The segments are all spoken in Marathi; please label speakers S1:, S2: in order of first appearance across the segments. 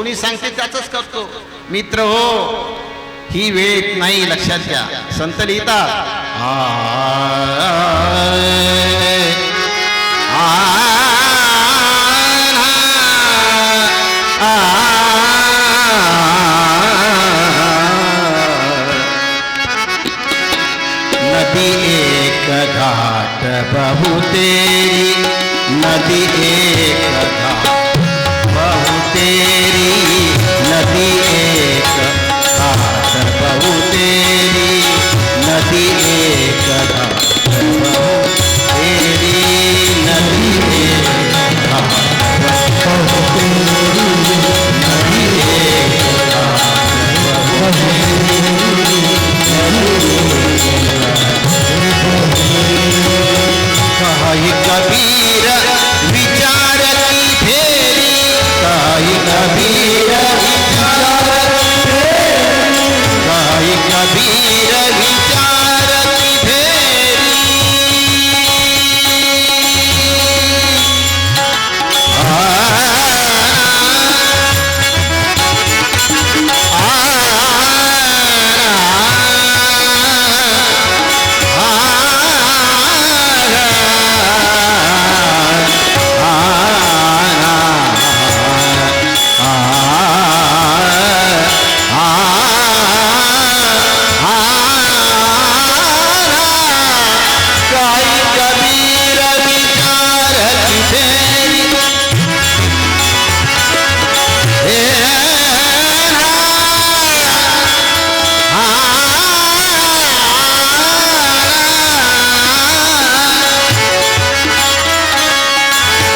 S1: कुणी सांगते त्याच करतो. मित्र हो, ही वेळ नाही, लक्षात घ्या. संत लिहितात नदी एक घाट बहु तेरी, नदी एक घाट बहु तेरी, नदी एक घाट बहु तेरी, नदी एक घाट बहु तेरी, नदी एक घाट बहु तेरी, नदी एक घाट बहु तेरी. काही कबीर विचार की फेरी, काही कबीर विचार की फेरी, काही कबीर विचार की फेरी.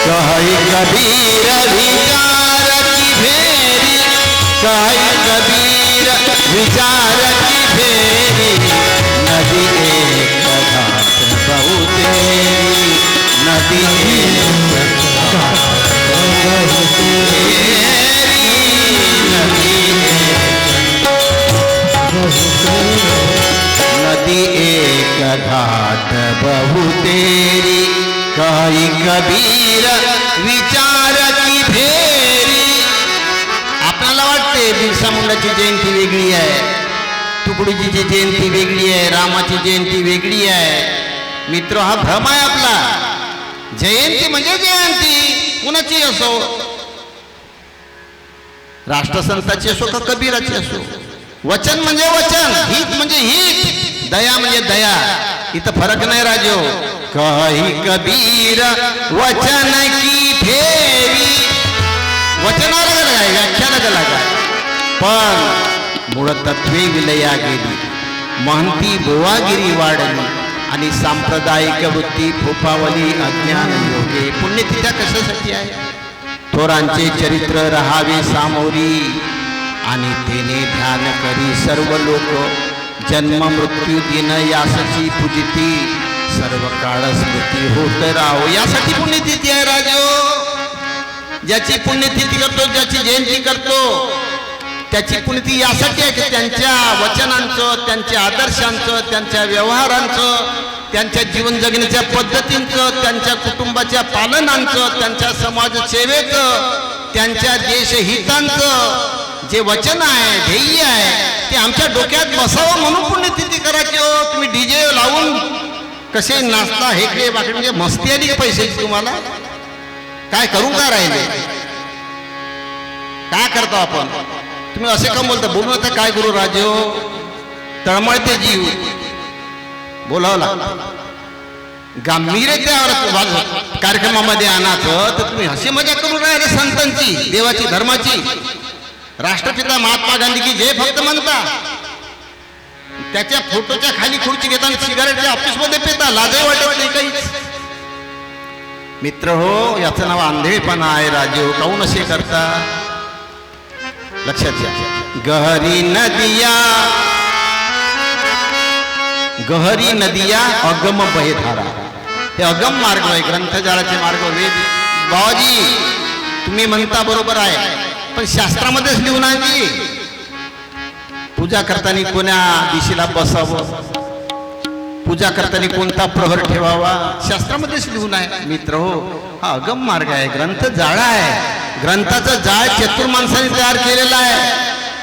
S1: काही कबीर विचार की फेरी, काही कबीर विचार की फेरी, नदी एक घाट बहु तेरी, नदी एक घाट बहु तेरी, नदी एक घाट बहु तेरी, काही कबीर विचार की फेरी. आपल्याला वाटते बिरसा मुंडाची जयंती वेगळी आहे, तुकडोजीची जयंती वेगळी आहे, रामाची जयंती वेगळी आहे. मित्र, हा भ्रम आहे आपला. जयंती म्हणजे जयंती, कुणाची असो, राष्ट्रसंताची असो का कबीराची असो. वचन म्हणजे वचन, हित म्हणजे हित, दया म्हणजे दया. इथं फरक नाही राजो. काही कबीर वचन की फेरी, वचनाला लगाय, व्याख्याला लगाय, पण मूळ तत्वे विलया गेली, महंती बोवागिरी वाढली आणि सांप्रदायिक वृत्ती फोफावली अज्ञान योगे. पुण्यतिथ्या कशासाठी आहे? थोरांचे चरित्र रहावे सामोरी आणि तेने ध्यान करी सर्व लोक. जन्म मृत्यू दिन यासची पूजिती, सर्व काळ स्मृती होत राहो. यासाठी पुण्यतिथी आहे राजो. ज्याची पुण्यतिथी करतो, ज्याची जयंती करतो, त्याची पुण्यतिथी यासाठी आहे की त्यांच्या वचनांचं, त्यांच्या आदर्शांचं, त्यांच्या व्यवहारांचं, त्यांच्या जीवन जगण्याच्या पद्धतींचं, त्यांच्या कुटुंबाच्या पालनांचं, त्यांच्या समाजसेवेचं, त्यांच्या देशहितांचं जे वचन आहे, ध्येय आहे, ते आमच्या डोक्यात बसावं म्हणून पुण्यतिथी करायची. हो, तुम्ही डीजे लावून कसे नाचता, हेकडे बाकडे, म्हणजे मस्ती आली का पैशाची तुम्हाला? काय करून का राहिले? काय करतो आपण? तुम्ही असे का बोलता? बोलू नका. काय करू राजो? तळमळते जीव, बोलावं लागतं. गांभीर्य त्या कार्यक्रमामध्ये आणायचं तर तुम्ही हसी मजा करून राहिले संतांची, देवाची, धर्माची. राष्ट्रपिता महात्मा गांधी की जय फक्त म्हणता, त्याच्या फोटोच्या खाली खुर्ची घेता आणि सिगारेटच्या ऑफिसमध्ये पेता, लाजही वाटत नाही काहीच. मित्र हो, याचं नाव आंधळेपणा आहे राजो. काहून असे करता? लक्षात घ्या. गहरी नदिया अगम बहेधारा, हे अगम मार्ग आहे, ग्रंथजाळाचे मार्ग. वेद बाबाजी तुम्ही म्हणता बरोबर आहे, पण शास्त्रामध्येच लिहून आहे की पूजा करताना कोण्या दिशेला बसावं, पूजा करताना कोणता प्रहर ठेवावा, शास्त्रामध्येच लिहून आहे. मित्र हो, हा अगम मार्ग आहे, ग्रंथ जाळा आहे. ग्रंथाचं जाळ चतुर माणसाने तयार केलेलं आहे.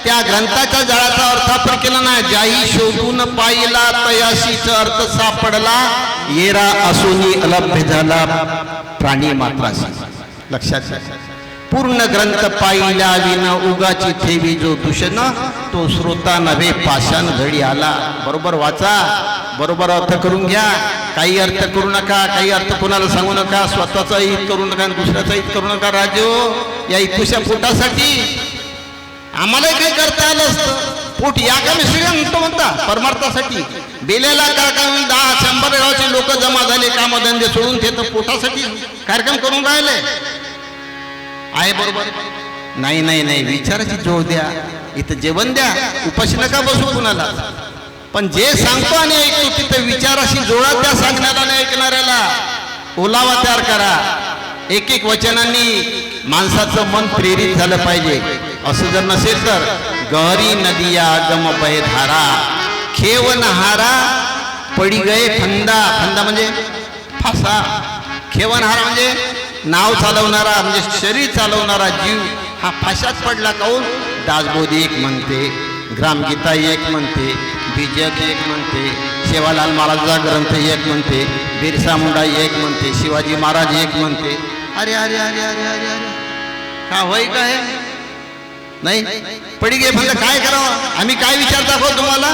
S1: त्या ग्रंथाच्या जाळाचा अर्थ आपण केला नाही. ज्याही शोधून पाहिला तयाशीच अर्थ सापडला, येरा असूनी अलभ्य झाला प्राणी मात्राशी. लक्षात घ्या. पूर्ण ग्रंथ पाहिल्या विन उगाची ठेवी जो दूषण, तो श्रोता नव्हे पाषाण घडी आला. बरोबर वाचा, बरोबर अर्थ करून घ्या. काही अर्थ करू नका, काही अर्थ कोणाला सांगू नका, स्वतःचा हित करू नका, दुसऱ्याचा हित करू नका. राजो, या इतुशा पोटासाठी आम्हालाही काही करता आलं असतं. पोट या का मी श्री म्हणतो म्हणता परमार्थासाठी. बेल्याला कार्यक्रम 10-100 गावचे लोक जमा झाले, कामधंदे सोडून ते तर पोटासाठी कार्यक्रम करून राहिले आहे. बरोबर नाही नाही नाही, विचाराची जोड द्या. इथं जेवण द्या, उपाशी नका बसू कुणाला. पण जे सांगतो आणि ऐकतो तिथं विचाराशी जोडा. त्या सांगण्याला आणि ऐकणाऱ्याला ओलावा तयार करा. एक एक वचनांनी माणसाचं मन प्रेरित झालं पाहिजे. असं जर नसेल तर गहरी नदिया गम बय धारा, खेव नहारा पडी गये फंदा. फंदा म्हणजे फासा. खेवनहारा म्हणजे नाव चालवणारा, म्हणजे शरीर चालवणारा जीव हा फाशात पडला. काऊन? दासबोध एक म्हणते, ग्रामगीता एक म्हणते, बीजक एक म्हणते, सेवालाल महाराजचा ग्रंथ एक म्हणते, बिरसा मुंडा एक म्हणते, शिवाजी महाराज एक म्हणते. अरे अरे अरे अरे अरे अरे का होय काय नाही पडी गे फंद. काय करावं? आम्ही काय विचार दाखवतो तुम्हाला?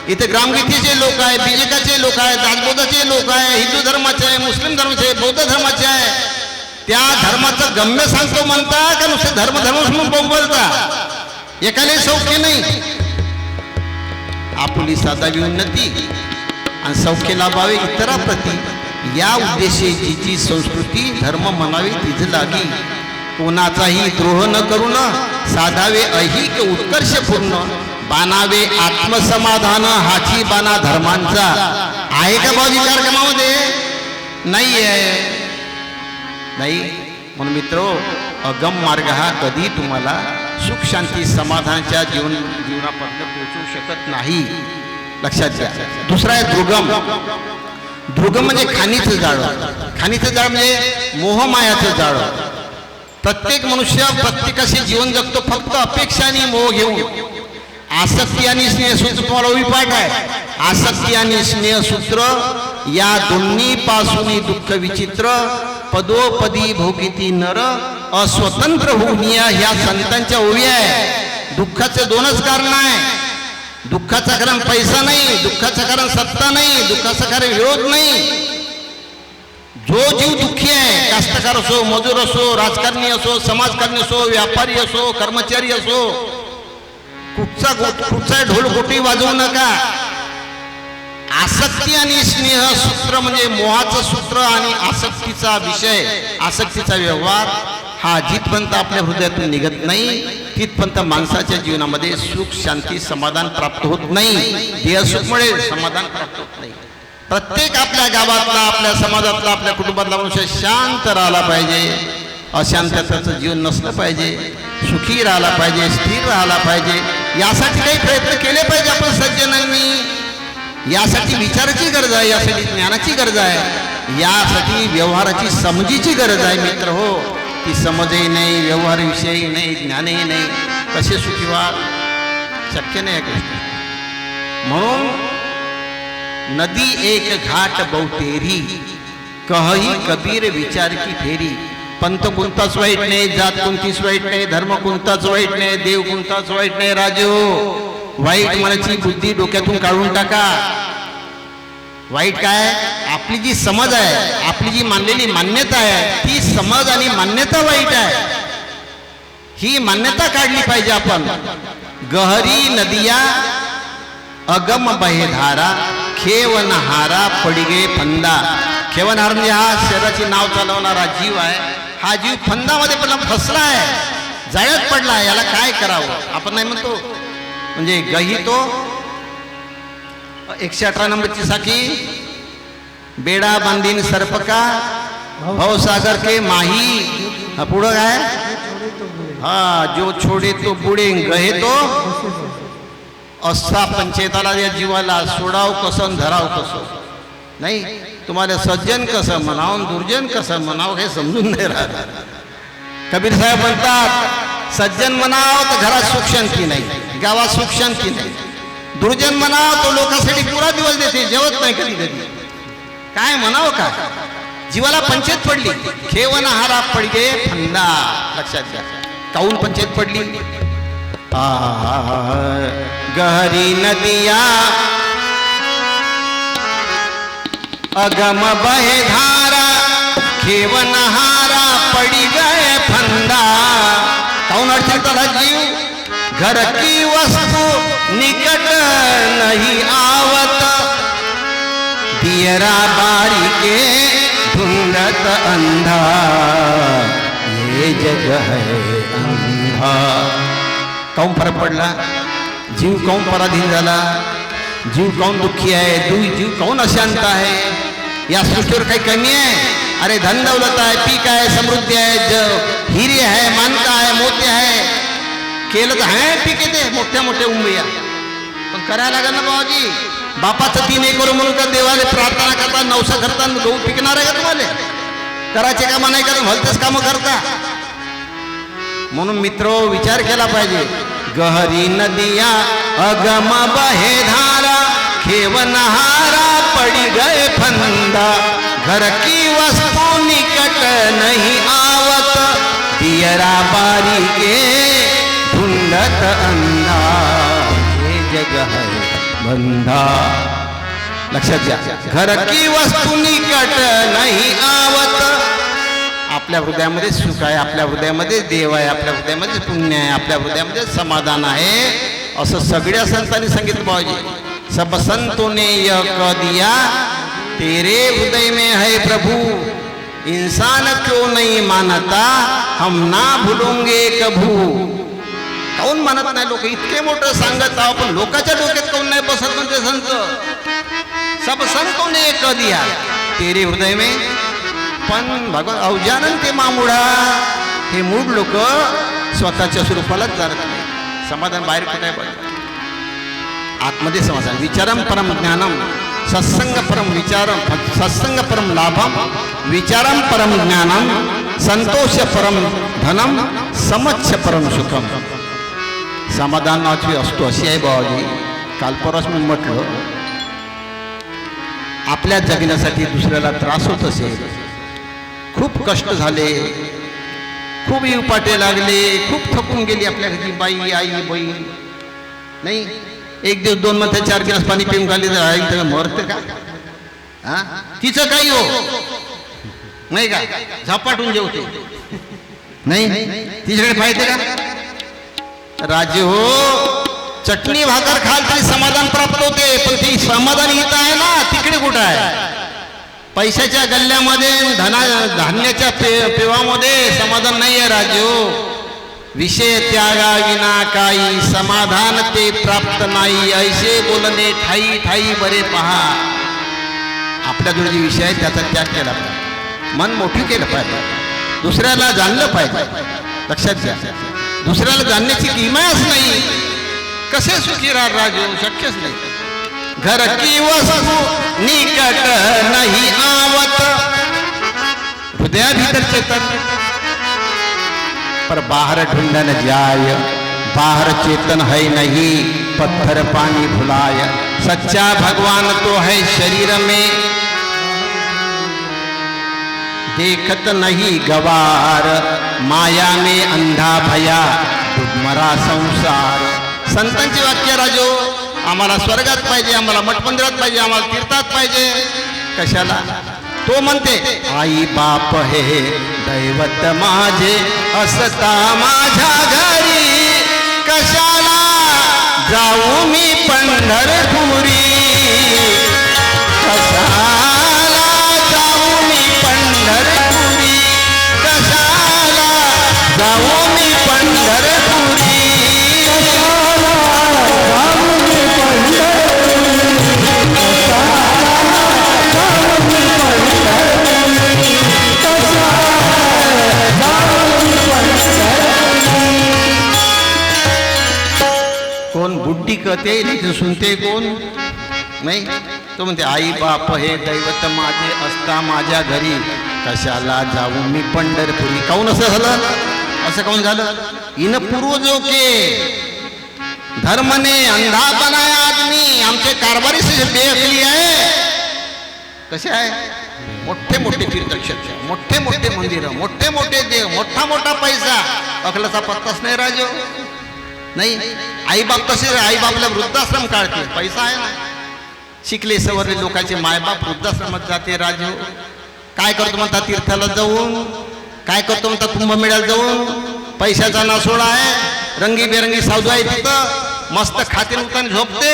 S1: इथे ग्रामगीतेचे लोक आहे, बीजकाचे लोक आहे, दासबोधाचे लोक आहे, हिंदू धर्माचे आहे, मुस्लिम धर्माचे, बौद्ध धर्माचे आहे. त्या धर्माचं गम्य सांगतो म्हणता का नुसते धर्म म्हणून बोलता? एकालाही सौख्य नाही. आपुली साधावी उन्नती आणि सौख्य लाभावे इतराप्रती, या उद्देशे जिची संस्कृती धर्म म्हणावी तिज लागी. कोणाचाही द्रोह न करून साधावे ऐहिक उत्कर्ष पूर्ण, बाणावे आत्मसमाधान हाची बाणा धर्मांचा. आहे का भाऊ कार्यक्रमामध्ये? नाही आहे. नाही. म्हणून मित्रो, अगम मार्ग हा कधी तुम्हाला सुख शांती समाधानाच्या जीवनापर्यंत पोहोचू शकत नाही. लक्षात घ्या. दुसरा आहे दुर्गम. दुर्गम म्हणजे खाणीचं जाळं. खाणीचं जाळ म्हणजे मोहमायाचं जाळं. प्रत्येक मनुष्य प्रत्येकाशी जीवन जगतो फक्त अपेक्षा आणि मोह घेऊन. आसक्ती आणि स्नेहसूत्र तुम्हाला विपाठ आहे. आसक्ती आणि स्नेहसूत्र या दोन्ही पासून दुःख विचित्र, पदोपदी भोगिती नर अस्वतंत्र होऊन या ह्या संतांच्या ओवी आहे. दुःखाचे दोनच कारण आहे. दुःखाचं कारण पैसा नाही, दुःखाचं कारण सत्ता नाही, दुःखाचं कारण विरोध नाही. जो जीव दुःखी आहे, कास्तकार असो, मजूर असो, राजकारणी असो, समाजकारणी असो, व्यापारी असो, कर्मचारी असो, कुठचा ढोल गोटी वाजवू नका. आसक्ती आणि स्नेह सूत्र म्हणजे मोहाचं सूत्र आणि आसक्तीचा विषय, आसक्तीचा व्यवहार हा जिथपर्यंत आपल्या हृदयातून निघत नाही तिथपर्यंत माणसाच्या जीवनामध्ये सुख शांती समाधान प्राप्त होत नाही. देहसुखमुळे समाधान प्राप्त होत नाही. प्रत्येक आपल्या गावातला, आपल्या समाजातला, आपल्या कुटुंबातला मनुष्य शांत राहिला पाहिजे. अशांततेचं जीवन नसलं पाहिजे. सुखी राहिला पाहिजे, स्थिर राहिला पाहिजे. यासाठी काही प्रयत्न केले पाहिजे आपण सज्जनांनी. यासाठी विचाराची गरज आहे, यासाठी ज्ञानाची गरज आहे, यासाठी व्यवहाराची समजीची गरज आहे. मित्र हो, ती समजही नाही, व्यवहारविषयी नाही, ज्ञानही नाही, कसे सुखी व्हा? शक्य नाही या गोष्टी. म्हणून नदी एक घाट बहुतेरी, कहही कबीर विचार की फेरी. पंथ कोणताच वाईट नाही, जात कोणतीच वाईट नाही, धर्म कोणताच वाईट नाही, देव कोणताच वाईट नाही. राजो, वाईट मनाची बुद्धी डोक्यातून काढून टाका. वाईट काय? आपली जी समज आहे, आपली जी मानलेली मान्यता आहे, ती समज आणि मान्यता वाईट आहे. ही मान्यता काढली पाहिजे आपण. गहरी नदिया अगम बहेधारा, खेव नहारा पडिगे फंदा. खेवनहार म्हणजे हा शरीराची नाव चालवणारा जीव आहे. हा जीव फंदामध्ये पण फसला आहे, जाळ्यात पडला आहे. याला काय करावं आपण नाही म्हणतो. म्हणजे गही तो 118 नंबरची साखी, बेडा बांधीन सर्पका भवसागर के माही. पुढं काय? हा, जो छोडे तो बुडे गहे तो असा पंचेताला या जीवाला सोडाव कसं धराव कसं. नाही, तुम्हाला सज्जन कसं म्हणावं, दुर्जन कसं म्हणावं हे समजून नाही राहत. कबीर साहेब म्हणतात, सज्जन म्हणाव तर घरात सुख शांती नाही, गावात सुख शांती नाही. दुर्जन म्हणाव तो लोकांसाठी पुरा दिवस देते, जेवत नाही कधी कधी. काय म्हणावं का? जीवाला पंचायत पडली, खेवन हारा पडगे फंदा. लक्षात घ्या, काऊन पंचायत पडली? गहरी नदिया अगम बहे धारा, खेवन हारा पड़ी गए फंदा. काऊन अडचण जीव? घर की वस्तु निकट नहीं आवत, दियरा बारी के धुंधत अंधा, ये जग है अंधा. काऊन फरक पडला? जीव काऊन पराधीन झाला? जीव काऊन दुःखी आहे? जीव काऊन अशांत आहे? या सृष्टीवर काही कमी आहे? अरे धन दौलत आहे, पीक आहे, समृद्धी आहे, हिरे आहे, मानता आहे, मोती आहे, केलं तर आहे पीक येते मोठ्या मोठ्या उंबया, पण करायला लागेल ना बाबाजी. बापाचं 3 एकर म्हणून का देवाले प्रार्थना करता, नवसा करता, गहू पिकणार आहे का तुम्हाला? करायचे कामं नाही करून भलतेच कामं करता. म्हणून मित्रो विचार केला पाहिजे. गहरी नदिया अगम बहे धारा, खेवन हारा पड़ी गए फंदा, घर की वस्तु निकट नहीं आवत, दियरा बारी के धुंधत अंधा, ये जग है बंधा. लक्षात घ्या, घर की वस्तू निकट नाही आवत. आपल्या हृदयामध्ये सुख आहे, आपल्या हृदयामध्ये देव आहे, आपल्या हृदयामध्ये पुण्य आहे, आपल्या हृदयामध्ये समाधान आहे, असं सगळ्या संतांनी सांगितलं बाबाजी. सब संतों ने यह कह दिया, तेरे हृदय में है प्रभु, इंसान क्यों नहीं मानता, हम ना भूलोंगे कभू. काऊन मानत नाही लोक? इतके मोठं सांगत आहो, पण लोकांच्या डोक्यात काऊन नाही बसत म्हणते संत? सब संतों ने यह कह दिया, तेरे हृदय में. पण भगवान अवजानन ते मामुडा, हे मूळ लोक स्वतःच्या स्वरूपालाच जाणत नाही. समाधान बाहेर कुठे बघ, आतमध्ये समाधान. विचारम परम ज्ञानम, सत्संग परम विचारम, सत्संग परम लाभम, विचारम परम ज्ञानम, संतोष परम धनम, समच्छ परम सुखम. समाधान नावाची असतो अशी आहे बाबाजी. काल परवाच मी म्हटलं, आपल्या जगण्यासाठी दुसऱ्याला त्रास होत असेल, खूप कष्ट झाले, खूप उपाटे लागले, खूप थकून गेली आपल्या घरी बाई, आई, बहीण, नाही 1 दिवस 2 महिने 4 गिलास पाणी पिऊन खाली तर आई तर मरते का? हा, तिचं काही हो नाही का, झपाटून जेवते नाही, तिच्याकडे पाहिजे का? राजे हो, चटणी भाकर खाल तरी समाधान प्राप्त होते, पण ती समाधान इथं आहे ना, तिकडे कुठं आहे? पैशाच्या गल्ल्यामध्ये, धान्याच्या पेवामध्ये समाधान नाही आहे राजो. विषय त्यागा विना काही समाधान ते प्राप्त नाही, ऐसे बोलणे ठाई ठाई बरे पहा. आपल्याजवळ जे विषय आहे त्याचा त्याग केला पाहिजे, मन मोठं केलं पाहिजे, दुसऱ्याला जाणलं पाहिजे. लक्षात घ्या, दुसऱ्याला जाणण्याची किंमतच नाही. कसे सुखी राहा राजो? शक्यच नाही. घर की वस्तु निकट नहीं आवत, हृदया भीतर चेतन पर बाहर ढूंढन जाय, बाहर चेतन है नहीं, पत्थर पानी भुलाय. सच्चा भगवान तो है शरीर में, देखत नहीं गवार, माया में अंधा भया डुबमरा संसार. संतांची वाक्य राजो. आम्हाला स्वर्गात पाहिजे, आम्हाला मठमंदिरात पाहिजे, आम्हाला तीर्थात पाहिजे. कशाला? तो म्हणते आई बाप हे दैवत माझे, असता माझ्या घरी, कशाला जाऊ मी पंढरपुरी, कशाला जाऊ मी पंढरपुरी, कशाला जाऊ मी पंढरपुरी. कोण बुड्डी कहते नाही सुनते कोण नाही. तो म्हणते आई बाप हे दैवत माझे, असता माझ्या घरी, कशाला जाऊ मी पंढरपुरी. काऊन असं झालं? असं काऊन झालं? इन पूर्वजों के धर्म ने अंधा बनाया आदमी. आमचे कारभारी से बेअकली आहे. कसे आहे? मोठे मोठे तीर्थक्षेत्र, मोठे मोठे मंदिर, मोठे मोठे देव, मोठा मोठा पैसा, अकलाचा पत्ताच नाही राजो. नाही, आईबाप तसे, आईबापला वृद्धाश्रम काढते, पैसा आहे ना. शिकले सवरले लोकांचे मायबाप वृद्धाश्रमात जाते राजो. काय करतो म्हणतात तीर्थाला जाऊन, काय करतो म्हणतात कुंभमेळ्याला जाऊन. पैशाचा नासोडा आहे, रंगीबेरंगी साधू आहे तिथं, मस्त खाते उताने झोपते.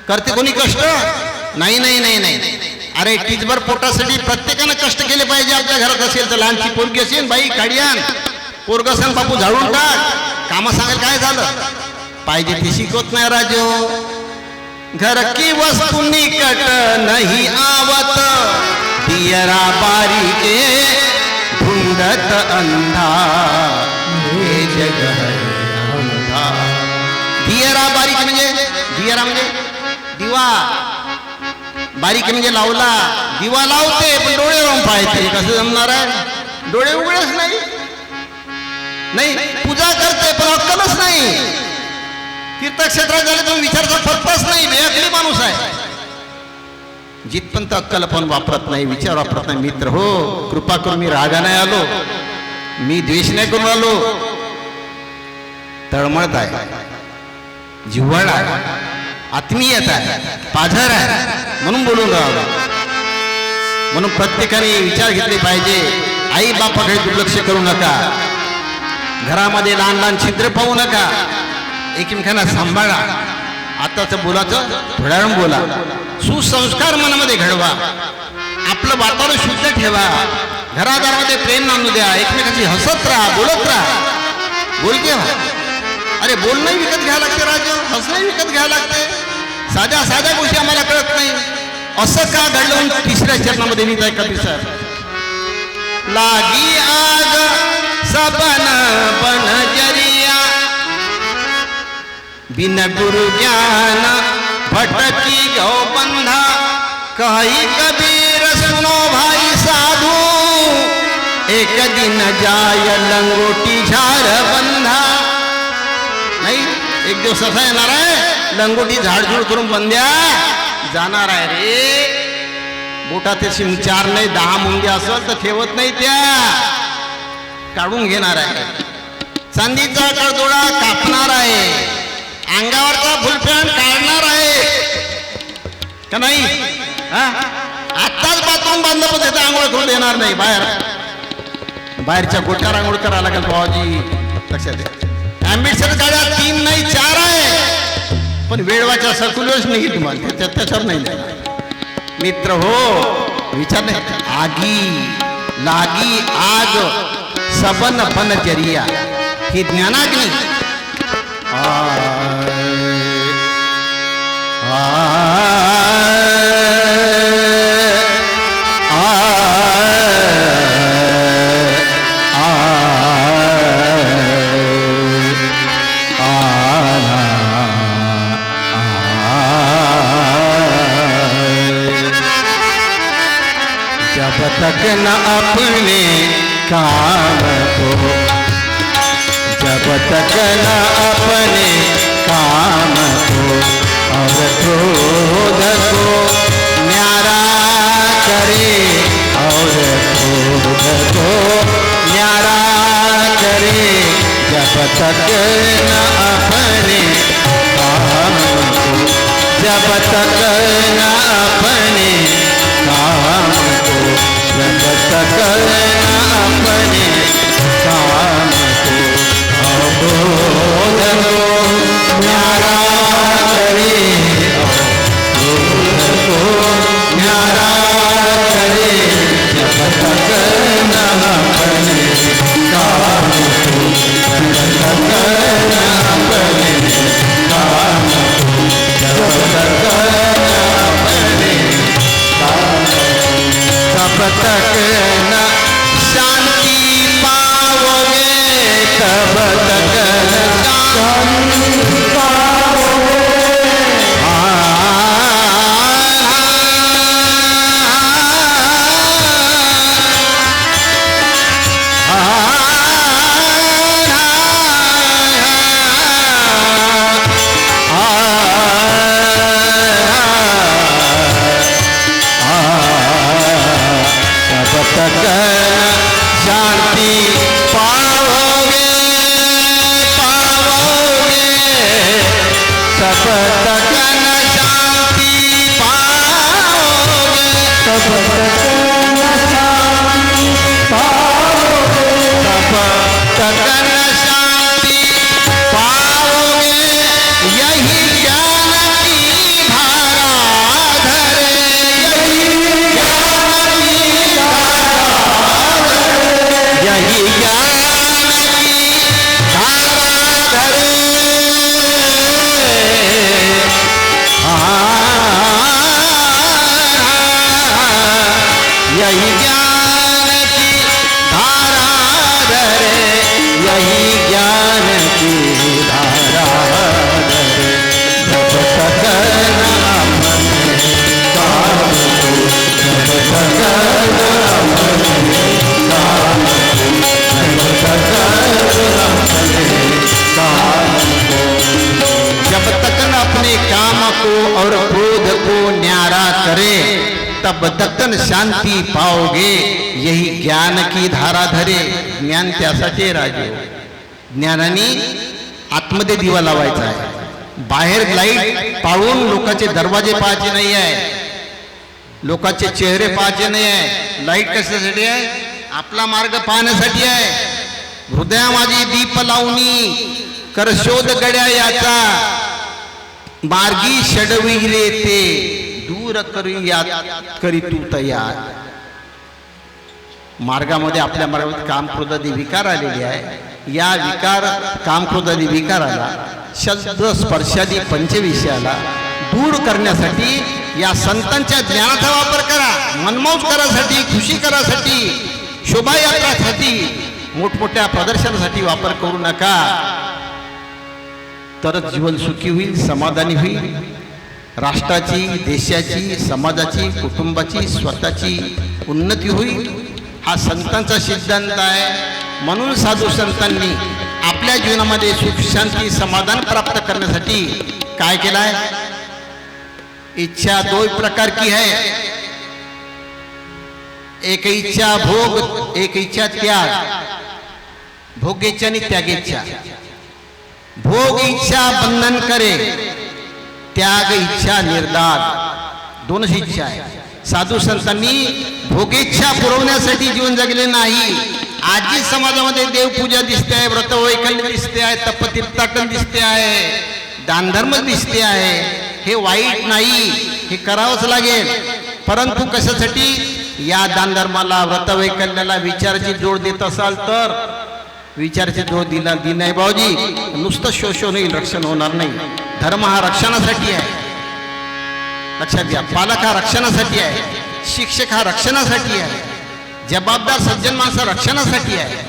S1: करते कोणी कष्ट? नाही नाही नाही नाही. अरे टिचभर पोटासाठी प्रत्येकानं कष्ट केले पाहिजे. आपल्या घरात असेल तर लहानची पोरगी असेल, बाई काढियान पोरग असेल, बापू झाडून टाक, कामं सांगायला काय झालं? पाहिजे ते शिकवत नाही राजो. घर की वस्तु निकट नहीं आवत, दियरा बारी के ढूंढत अंधा, हे जग है अंधा. दियरा बारीक म्हणजे, दियरा म्हणजे दिवा, बारीक म्हणजे लावला. दिवा लावते पण डोळे लावून पाहते, कसं जमणार आहे? डोळे उघडच नाही. नाही, पूजा करते पण अक्कलच नाही. तीर्थक्षेत्रात झाले तर विचारचा पत्ताच नाही, बेअकली माणूस आहे. जिथपर्यंत अक्कल पण वापरत नाही, विचार वापरत नाही. मित्र हो, कृपा करून, मी रागा नाही आलो, मी द्वेष नाही करून आलो. तळमळत आहे, जिव्हाळा आहे, आत्मीयता आहे, पाझर आहे, म्हणून बोलून राहिलो. म्हणून प्रत्येकाने विचार घेतले पाहिजे. आई बापाकडे दुर्लक्ष करू नका. घरामध्ये लहान लहान छिद्र पाहू नका. एकमेकांना सांभाळा. आताचं बोलाचं थोड्या वेळ बोला. सुसंस्कार मनामध्ये घडवा. आपलं वातावरण शुद्ध ठेवा. घरादारामध्ये प्रेम नांदू द्या. एकमेकाची हसत राहा, बोलत राहा. बोलके व्हा. अरे बोलणंही विकत घ्यायला लागते राजू, हसणंही विकत घ्यायला लागते. साध्या साध्या गोष्टी आम्हाला कळत नाही. असं का घडलं? तिसऱ्या चरणामध्ये लिहित आहे कबीर साहेब, लागी आग सबन बनजरिया, बिन गुरु ज्ञान भटकी गौ बंधा, कही कबीर सुनो भाई साधू, एक दिन जाय लंगोटी झार बंधा. नाही, एक दिवस असा येणार आहे, लंगोटी झाडझूड करून बंद्या जाणार आहे रे. बोटात 4 नाही 10 मुंग्या असेल तर ठेवत नाही, त्या काढून घेणार आहे. चांदीचा कडदोडा कापणार आहे. अंगावरचा फुलपॅन्ट काढणार आहे का नाही? आत्ताच बाथरूम बांधलं पण त्याचा आंघोळ करून देणार नाही. बाहेरच्या गोट्यावर आंघोळ करायला लागेल भावाजी, लक्षात द्या. ॲम्बिशन गाड्या 3 नाही 4 आहे, पण वेळवाच्या सर्क्युलर्स नाही तुम्हाला, त्याच्यावर नाही. मित्र हो, विचार नाही. आगी लागी आग सबन बनजरिया, ही ज्ञानाग्नी. जब तक न अपने काम को, जब तक न अपने काम को और क्रोध को न्यारा करे, और क्रोध को न्यारा करे, जब तक न अपने काम को, जब तक न अपने काम को, जब तक न अपने काम को क्रोध को न्यारा करे, क्रोध को न्यारा करे, जब तक न अपने काम को, जब तक न अपने काम को, जब तक न अपने काम को, तब तक न शांति पाओगे, तब तक न शांति पाओगे. तब तकन शांती पाओगे, यही ज्ञान की धारा धरे. ज्ञान त्यासाठी राजे. ज्ञानाने आतमध्ये दिवा लावायचा आहे, बाहेर लाईट पाळून लोकांचे दरवाजे पाहायचे नाही आहे, लोकांचे चेहरे पाहायचे नाही आहे. लाईट कशासाठी आहे? आपला मार्ग पाहण्यासाठी आहे. हृदया माझी दीप लावणी कर शोध गड्या याचा, मार्गी षडविरे ते दूर करी तू तयार. मार्गामध्ये आपल्या मार्गामध्ये काम क्रोधादी विकार आलेले आहे. या विकार काम क्रोधादी विकाराला, शब्द स्पर्शादी पंचविषयाला दूर करण्यासाठी या संतांच्या ज्ञानाचा वापर करा. मनमौज करासाठी, खुशी करासाठी, शोभायात्रासाठी, मोठमोठ्या प्रदर्शनासाठी वापर करू नका. तरच जीवन सुखी होईल, समाधानी होईल. राष्ट्राची, देशाची, समाजाची, कुटुंबाची, स्वतःची उन्नती होईल. हा संतांचा सिद्धांत आहे. म्हणून साधू संतांनी आपल्या जीवनामध्ये सुख, शांती, समाधान प्राप्त करण्यासाठी काय केलाय? इच्छा दो प्रकार की है, एक इच्छा भोग, एक इच्छा त्याग. भोगेच्छा आणि त्यागेच्छा. भोग इच्छा बंधन करे, त्याग इच्छा निर्दाद. दोनच इच्छा आहे. साधू संतांनी भोगेच्छा पुरवण्यासाठी जीवन जगले नाही. आजही समाजामध्ये देवपूजा दिसते आहे, व्रत वैकल्य दिसते आहे, तपतीर्थाटन दिसते आहे, दानधर्म दिसते आहे. हे वाईट नाही, हे करावंच लागेल. परंतु कशासाठी? या दानधर्माला, व्रतवैकल्याला विचाराची जोड देत असाल तर, विचाराची जोड दिला नाही भाऊजी, नुसतं शोषण होईल, रक्षण होणार नाही. धर्म हा रक्षणासाठी आहे, लक्षात घ्या. पालक हा रक्षणासाठी आहे, शिक्षक हा रक्षणासाठी आहे, जबाबदार सज्जन माणसं रक्षणासाठी आहे.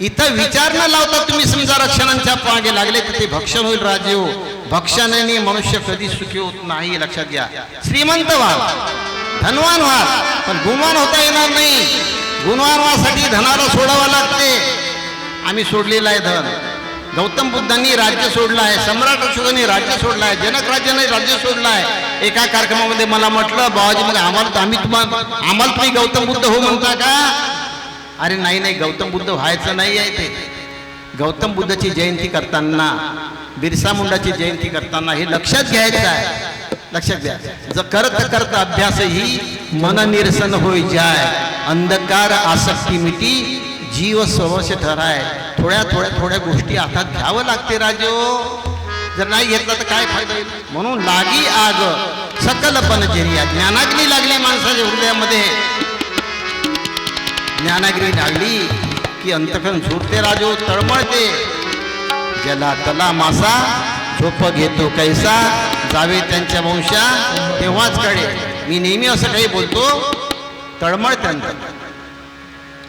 S1: इथं विचार न लावता तुम्ही समजा रक्षणांच्या मागे लागले तर ते भक्षण होईल. राजे हो, भक्षणाने मनुष्य कधी सुखी होत नाही, लक्षात घ्या. श्रीमंत व्हा, धनवान व्हा, पण गुणवान होता येणार नाही. गुणवान व्हासाठी धनाला सोडावं लागते. आम्ही सोडलेलं आहे धन. गौतम बुद्धांनी राज्य सोडलं आहे, सम्राट अशोकांनी राज्य सोडलं आहे, जनक राजाने राज्य सोडलं आहे. एका कार्यक्रमामध्ये मला म्हटलं, बाबाजी मग आम्हाला तुम्ही गौतम बुद्ध हो म्हणता का? अरे नाही नाही, गौतम बुद्ध व्हायचं नाही आहे. ते गौतम बुद्धाची जयंती करताना, बिरसा मुंडाची जयंती करताना हे लक्षात घ्यायचं आहे. लक्षात घ्या. जर करत करत अभ्यास ही मन निरसन होई जाय, अंधकार आसक्ती मिटी, जीव सर्वस्व ठराय. थोड्या गोष्टी हातात घ्यावं लागते राजो. जर नाही घेतला तर काय फायदा येईल? म्हणून लागी आग सकल बनचर्या. ज्ञानाग्नी लागली माणसाच्या हृदयामध्ये, ज्ञानाग्नी लागली की अंतकरण झुरते राजो, तळमळते. ज्याला तला मासा झोप घेतो कैसा, जावे त्यांच्या वंशा तेव्हाच कळे. मी नेहमी असं काही बोलतो, तळमळते अंतकरण.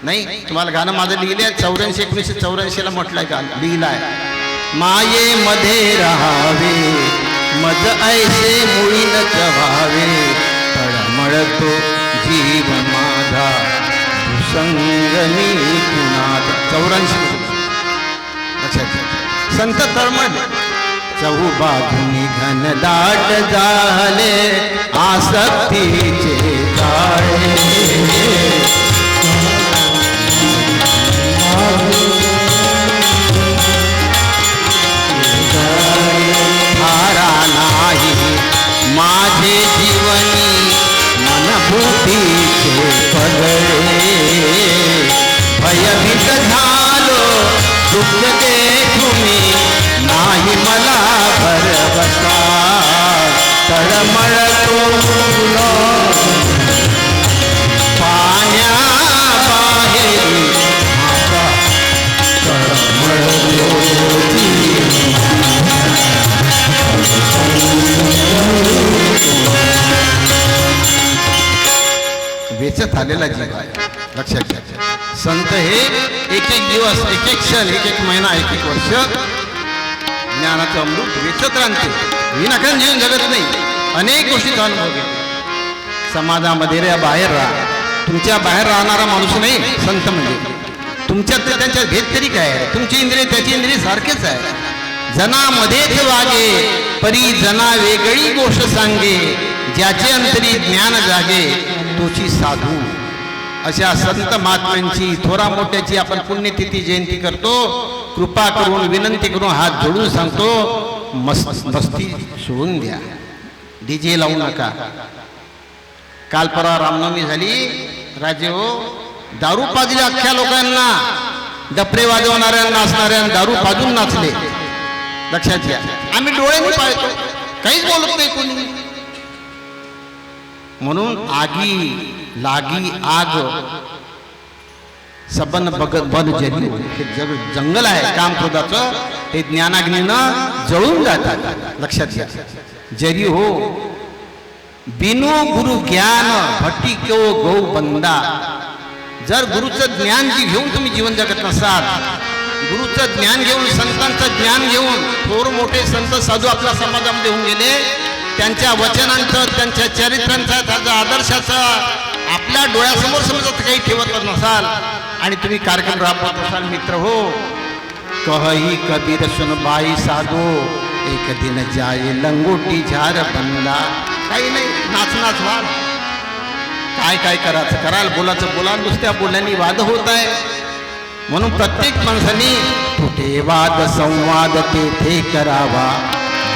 S1: नाही, तुम्हाला गाणं माझं लिहिलं आहे 1984 म्हटलंय का, लिहिलं आहे. माये मध्ये राहावे मज ऐसे मुळी न चव्हावे, तळमळतो जीव माझा संगनी कुणाचा. 84 लक्षात. संत तळमळले. चहूबाजूनी घनदाट झाले आसक्तीचे जाळे, धारा नाही माझे जीवनी मनभूतीचे पगळे, भयभीत झालो दुःख दे तुम्ही नाही मला भरवसा, तळमळतो पाण्या बाहेर वेचत आलेला जीव आहे. लक्षात घ्या. संत हे एक एक दिवस, एक एक क्षण, एक एक महिना, एक एक वर्ष ज्ञानाचं अमृत वेचत राहते. विनाकारण जीवन जगत नाही. अनेक गोष्टीचा अनुभव घेते. समाजामध्ये रे बाहेर राहा. तुमच्या बाहेर राहणारा माणूस नाही संत म्हणजे. तुमच्यात त्यांच्या भेद तरी काय आहे? तुमची इंद्रिय त्याची इंद्रिय सारखेच आहे. जनामध्येच वागे परी जना वेगळी गोष्ट सांगे, ज्याचे अंतरी ज्ञान जागे तोची साधू. अशा संत महात्म्यांची थोरा मोठ्याची आपण पुण्यतिथी जयंती करतो. कृपा करून विनंती करून हात जोडून सांगतो, मस्ती सोडून द्या, डीजे लावू नका. काल परवा रामनवमी झाली राजे हो, दारू पाजली अख्ख्या लोकांना, डपरे वाजवणाऱ्या नाचणाऱ्या दारू पाजून नाचले. लक्षात घ्या, आम्ही डोळ्यांनी पाहतो, काहीच बोलत नाही कोणी. म्हणून आगी लागी आग सबन बगत बन जरी, हे जंगल आहे काम क्रोधाचं, ते ज्ञानाग्नीनं जळून जातात. लक्षात घ्या, जरी हो बिनु गुरु ज्ञान भट्टी क्यो गौ बंदा. जर गुरुचं ज्ञान जी घेऊन तुम्ही जीवन जगत नसाल, गुरुचं ज्ञान घेऊन, संतांचं ज्ञान घेऊन, थोर मोठे संत साधू आपल्या समाजामध्ये होऊन गेले, त्यांच्या वचनांचं, त्यांच्या चरित्रांचा, त्यांच्या आदर्शाचा आपल्या डोळ्यासमोर समजत काही ठेवत नसाल आणि तुम्ही कार्यक्रम राबवत असाल मित्र हो, कही कबीर सुन बाई साधो एक दिन जाय लंगोटी झार बंदा. काही नाही, नाच नाच वाद, काय काय करायचं कराल, बोलायचं बोला, नुसत्या बोलण्याने वाद होत आहे. म्हणून प्रत्येक माणसाने कुठे वाद संवाद तेथे करावा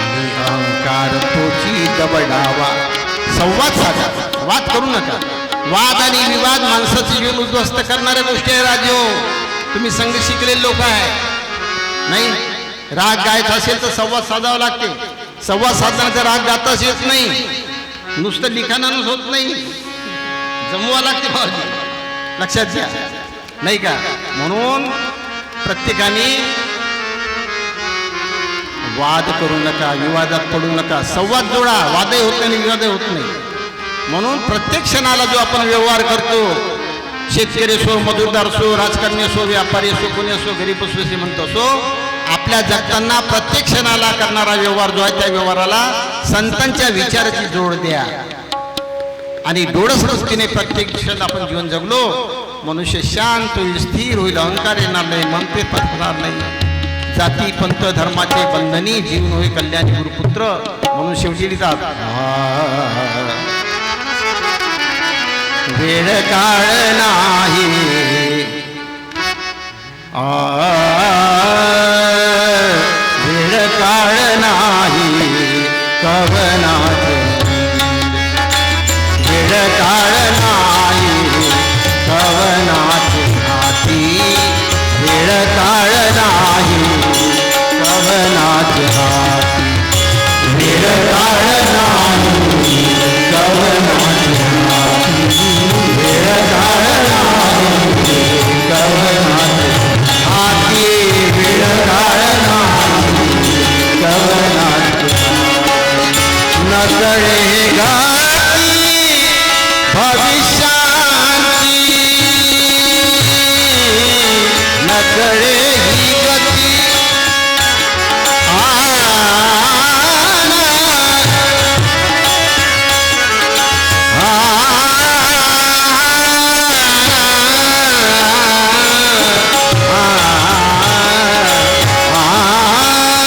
S1: आणि अहंकार तोची दबडावा. संवाद साधा, वाद करू नका. वाद आणि विवाद माणसाचे जीवन उद्ध्वस्त करणाऱ्या गोष्टी आहे राजो. तुम्ही संघ शिकलेले लोक आहे नाही, राग गायचा असेल तर संवाद साधावा लागते. संवाद साधण्याचा राग गाताच येत नाही, नुसतं लिखाणानच होत नाही, जमवा लागते भावजी. लक्षात घ्या नाही का. म्हणून प्रत्येकाने वाद करू नका, विवादात पडू नका, संवाद जोडा. वादही होत नाही, विवादही होत नाही. म्हणून प्रत्येक क्षणाला जो आपण व्यवहार करतो, शेतकरी असो, मजूरदार असो, राजकारणी असो, व्यापारी असो, कोणी असो, गरीब असो, श्रीमंत असो, आपल्या जगताना प्रत्येक क्षणाला करणारा व्यवहार जो आहे त्या व्यवहाराला संतांच्या विचाराची जोड द्या. आणि डोळस दृष्टीने प्रत्येक क्षण आपण जीवन जगलो, मनुष्य शांत होईल, स्थिर होईल, अहंकार येणार नाही, मन ते पसरणार नाही, जाती पंथ धर्माचे बंधनी जीवन होईल कल्याणी गुरुपुत्र. म्हणून शेवटी लिहितात, वेळ काळ नाही वेळ काळ नाही कवनाचे, वेळ काळ नाही कवनाचे हाती, वेळ काळ नाही कवनाचे हाती, वेळ काळ नाही कवनाचे हाती, वेळ काळ नाही कवनाचे हाती, वेळ काळ नाही कवनाचे हाती. नकळे गा